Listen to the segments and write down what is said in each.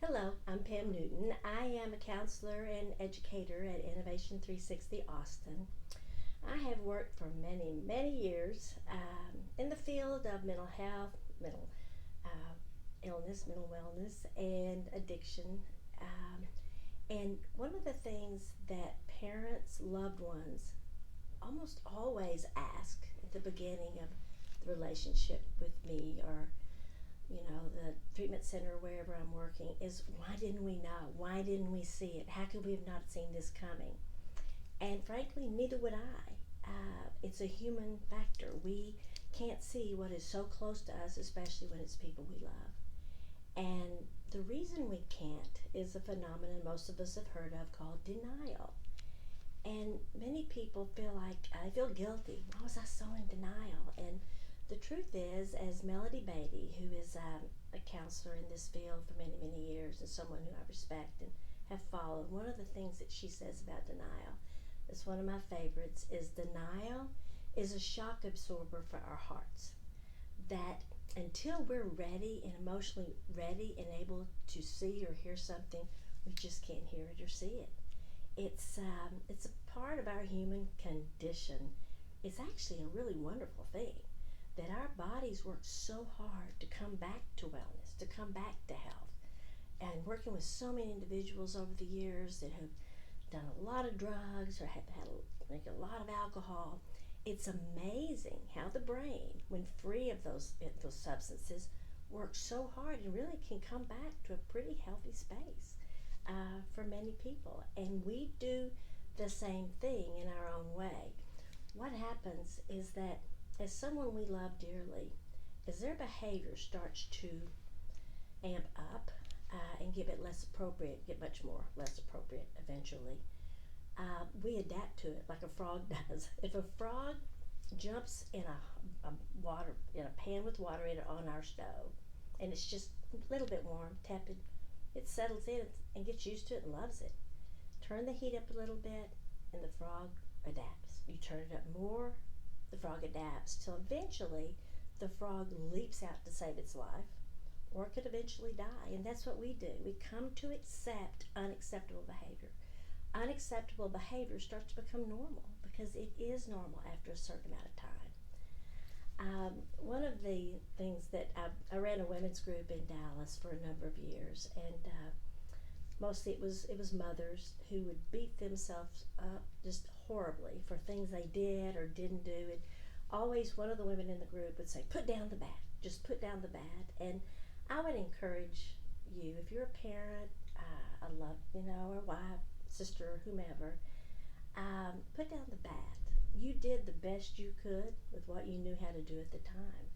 Hello, I'm Pam Newton. I am a counselor and educator at Innovation 360 Austin. I have worked for many, many years in the field of mental health, mental illness, mental wellness, and addiction. And one of the things that parents, loved ones, almost always ask at the beginning of the relationship with me or the treatment center wherever I'm working is why didn't we know? Why didn't we see it? How could we have not seen this coming? And frankly, neither would I. It's a human factor. We can't see what is so close to us, especially when it's people we love. And the reason we can't is a phenomenon most of us have heard of called denial. And many people feel like, I feel guilty. Why was I so in denial? And the truth is, as Melody Beatty, who is a counselor in this field for many, many years and someone who I respect and have followed, one of the things that she says about denial, it's one of my favorites, is denial is a shock absorber for our hearts. That until we're ready and emotionally ready and able to see or hear something, we just can't hear it or see it. It's a part of our human condition. It's actually a really wonderful thing that our bodies work so hard to come back to wellness, to come back to health. And working with so many individuals over the years that have done a lot of drugs or have had a lot of alcohol, it's amazing how the brain, when free of those substances, works so hard and really can come back to a pretty healthy space for many people. And we do the same thing in our own way. What happens is that as someone we love dearly, as their behavior starts to amp up and get much more less appropriate eventually, we adapt to it like a frog does. If a frog jumps in a pan with water in it on our stove, and it's just a little bit warm, tepid, it settles in and gets used to it and loves it. Turn the heat up a little bit, and the frog adapts. You turn it up more, the frog adapts till eventually the frog leaps out to save its life or it could eventually die. And that's what we do. We come to accept unacceptable behavior. Unacceptable behavior starts to become normal because it is normal after a certain amount of time. One of the things that I ran a women's group in Dallas for a number of years, and mostly it was mothers who would beat themselves up just horribly for things they did or didn't do. And always one of the women in the group would say, "Put down the bad. Just put down the bad." And I would encourage you, if you're a parent, a love, or wife, sister, whomever, put down the bad. You did the best you could with what you knew how to do at the time.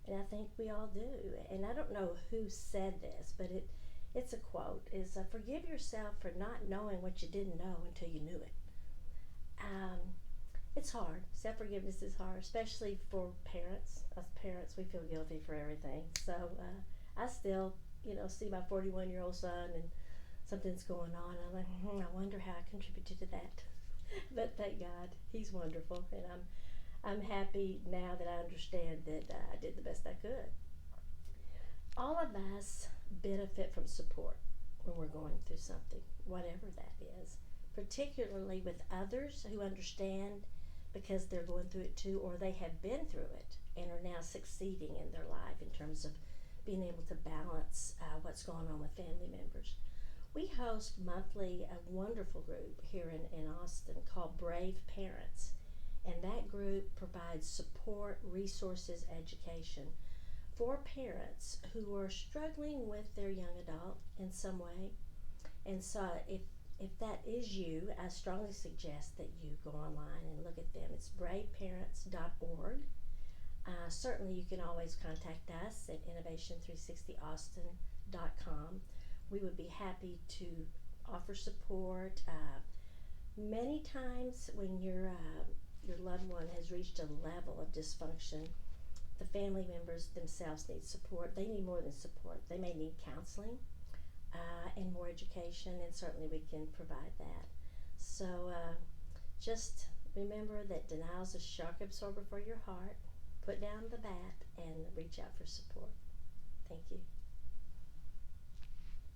And I think we all do. And I don't know who said this, but it's a quote, is forgive yourself for not knowing what you didn't know until you knew it. It's hard. Self-forgiveness is hard, especially for parents. Us parents, we feel guilty for everything. So I still, see my 41-year-old son and something's going on. I'm like, I wonder how I contributed to that. But thank God, he's wonderful, and I'm happy now that I understand that I did the best I could. All of us benefit from support when we're going through something, whatever that is, particularly with others who understand because they're going through it too, or they have been through it and are now succeeding in their life in terms of being able to balance what's going on with family members. We host monthly a wonderful group here in Austin called Brave Parents, and that group provides support, resources, education for parents who are struggling with their young adult in some way. And so if that is you, I strongly suggest that you go online and look at them. It's braveparents.org. Certainly you can always contact us at innovation360austin.com. We would be happy to offer support. Many times when your loved one has reached a level of dysfunction, the family members themselves need support. They need more than support. They may need counseling and more education, and certainly we can provide that. So just remember that denial is a shock absorber for your heart. Put down the bat and reach out for support. Thank you.